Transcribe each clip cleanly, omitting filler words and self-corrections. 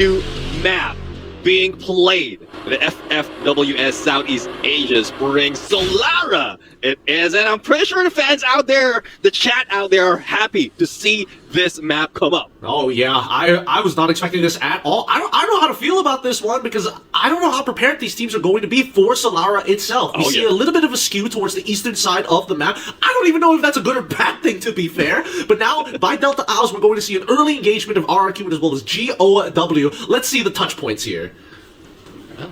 new map being played. The FFWS Southeast Asia Spring SOLARA it is, and I'm pretty sure the fans out there, the chat out there, are happy to see this map come up. Oh yeah, I was not expecting this at all. I don't know how to feel about this one because I don't know how prepared these teams are going to be for Solara itself. We see a little bit of a skew towards the eastern side of the map. I don't even know if that's a good or bad thing, to be fair. But now, by Delta Owls, we're going to see an early engagement of RRQ as well as GOW. Let's see the touch points here.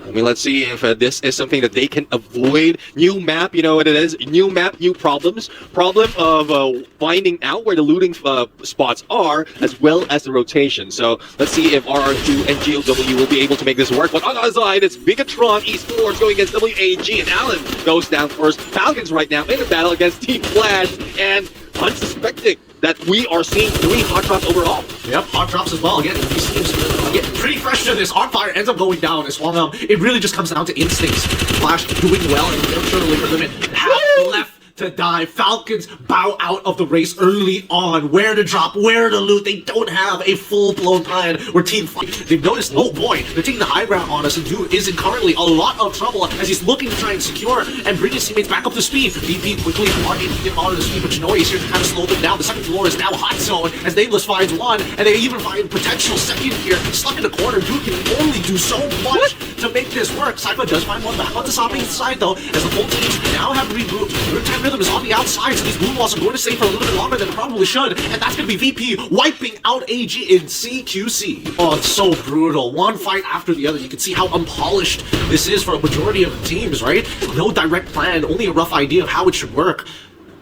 I mean, let's see if this is something that they can avoid. New map, you know what it is? New map, new problems. Problem of finding out where the looting spots are, as well as the rotation. So let's see if RRQ and GOW will be able to make this work. But on the other side, it's Bigatron Esports going against WAG, and Allen goes down first. Falcons right now in the battle against Team Flash, and unsuspecting that we are seeing 3 hot drops overall. Yep, hot drops as well. Again, these teams get pretty fresh to this. On Fire ends up going down as well. It really just comes down to instincts. Flash doing well, and they're sure to leave the limit. Half left to die. Falcons bow out of the race early on. Where to drop, where to loot. They don't have a full-blown plan where Team Fight. They've noticed, oh boy, they're taking the high ground on us, and Dude is in currently a lot of trouble as he's looking to try and secure and bring his teammates back up to speed. VP quickly are able to get on the speed, but you know he's here to kind of slow them down. The second floor is now hot zone as Nameless finds one, and they even find potential second here. Stuck in the corner, Dude can only do so much to make this work. Sypha does find one back on the Zombie side though, as the full teams now have regrouped. Riptide Rhythm is on the outside, so these blue walls are going to stay for a little bit longer than it probably should, and that's going to be VP wiping out AG in CQC. Oh, it's so brutal. One fight after the other. You can see how unpolished this is for a majority of the teams, right? No direct plan, only a rough idea of how it should work.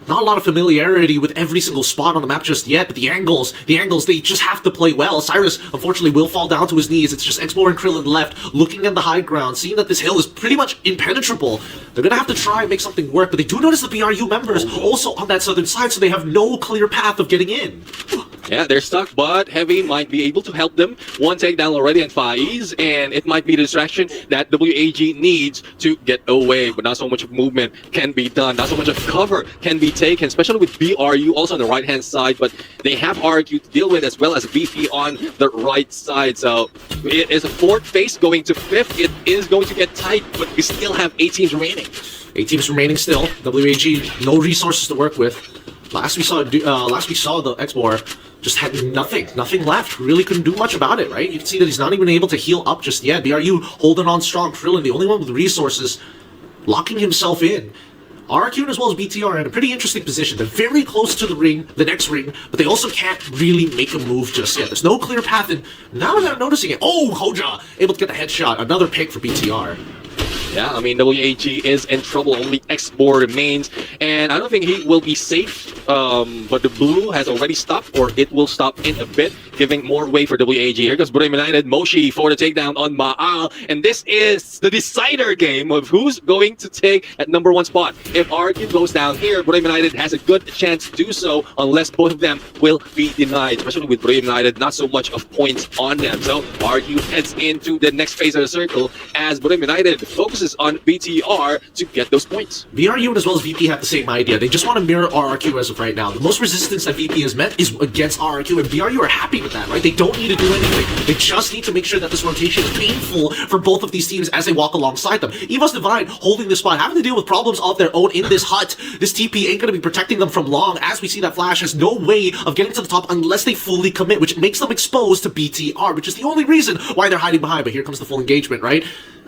Not a lot of familiarity with every single spot on the map just yet, but the angles, they just have to play well. Cyrus, unfortunately, will fall down to his knees. It's just Explorer and Krillin left, looking at the high ground, seeing that this hill is pretty much impenetrable. They're gonna have to try and make something work, but they do notice the BRU members also on that southern side, so they have no clear path of getting in. Yeah, they're stuck, but Heavy might be able to help them. One takedown already on Faiz, and it might be the distraction that WAG needs to get away, but not so much of movement can be done. Not so much of cover can be taken, especially with BRU also on the right-hand side, but they have RQ to deal with as well as VP on the right side. So it is a 4th phase going to 5th. It is going to get tight, but we still have 8 teams remaining. 8 teams remaining still. WAG, no resources to work with. Last we saw the Explorer just had nothing left. Really couldn't do much about it, right? You can see that he's not even able to heal up just yet. BRU holding on strong. Krillin, the only one with resources, locking himself in. RQ as well as BTR are in a pretty interesting position. They're very close to the ring, the next ring, but they also can't really make a move just yet. There's no clear path, and now they're noticing it. Oh, Hoja able to get the headshot. Another pick for BTR. Yeah, I mean, WAG is in trouble. Only X4 remains, and I don't think he will be safe. But the blue has already stopped, or it will stop in a bit, giving more way for WAG. Here goes Booyah United, Moshi for the takedown on Ma'al, and this is the decider game of who's going to take that #1 spot. If RQ goes down here, Booyah United has a good chance to do so, unless both of them will be denied, especially with Booyah United, not so much of points on them. So RQ heads into the next phase of the circle as Booyah United focuses on BTR to get those points. BRU as well as VP have the same idea. They just want to mirror RRQ as of right now. The most resistance that VP has met is against RRQ, and BRU are happy with that, right? They don't need to do anything. They just need to make sure that this rotation is painful for both of these teams as they walk alongside them. EVOS Divine holding the spot, having to deal with problems of their own in this hut. This TP ain't going to be protecting them from long, as we see that Flash has no way of getting to the top unless they fully commit, which makes them exposed to BTR, which is the only reason why they're hiding behind. But here comes the full engagement, right?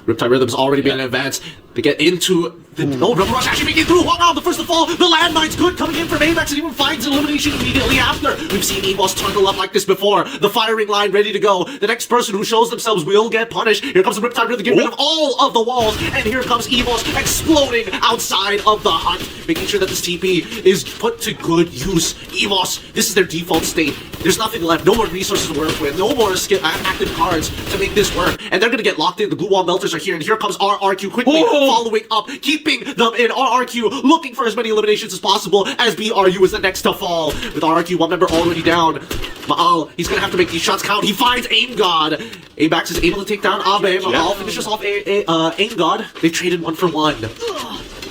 Riptide Rhythm's already been in advance. They get into the... Oh, Rubber Rush actually making it through. Wow, the first to fall. The landmine's good coming in from Apex and even finds an elimination immediately after. We've seen EVOS turtle up like this before. The firing line ready to go. The next person who shows themselves will get punished. Here comes the Riptide Rhythm, get rid of all of the walls. And here comes EVOS exploding outside of the hut, making sure that this TP is put to good use. EVOS, this is their default state. There's nothing left. No more resources to work with. No more active cards to make this work. And they're going to get locked in. The blue wall melters are here. And here comes RRQ quickly following up, keeping them in. RRQ looking for as many eliminations as possible as BRU is the next to fall. With RRQ, one member already down. Ma'al, he's going to have to make these shots count. He finds Aim God. Abax is able to take down Abe. Ma'al finishes off Aim God. They traded 1 for 1.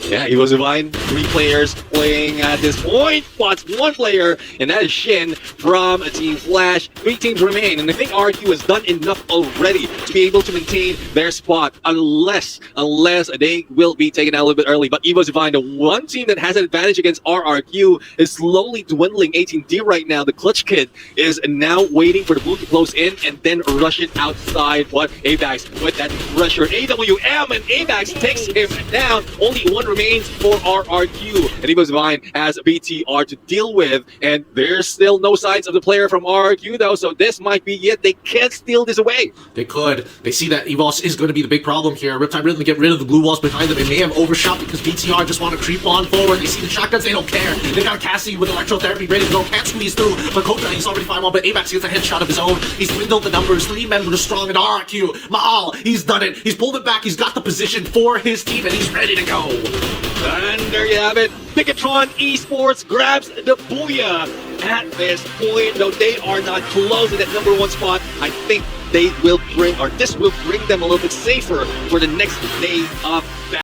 Yeah, he was Divine. 3 players playing at this point. Spots 1 player, and that is Shin from Team Flash. 3 teams remain, and I think RQ has done enough already to be able to maintain their spot, unless they will be taken out a little bit early. But Evo's Divine, the one team that has an advantage against RRQ, is slowly dwindling. 18D right now. The Clutch Kid is now waiting for the blue to close in and then rush it outside. But Avax with that pressure. AWM, and Avax takes him down. Only 1 remains for RRQ, and Evo's Divine has BTR to deal with, and there's still no signs of the player from RRQ though, so this might be it. They can't steal this away. They could. They see that EVOS is going to be the big problem here. Riptide really get rid of the blue walls behind them. They may have overshot because BTR just want to creep on forward. They see the shotguns, they don't care. They got Cassie with electrotherapy ready to go. Can't squeeze through. But Kota, he's already 5-1, but Avax gets a headshot of his own. He's dwindled the numbers. 3 members are strong in RRQ. Mahal, he's done it. He's pulled it back. He's got the position for his team, and he's ready to go. And there you have it. Picatron Esports grabs the Booyah at this point, though they are not close to that #1 spot. I think they will bring, or this will bring them a little bit safer for the next day of battle.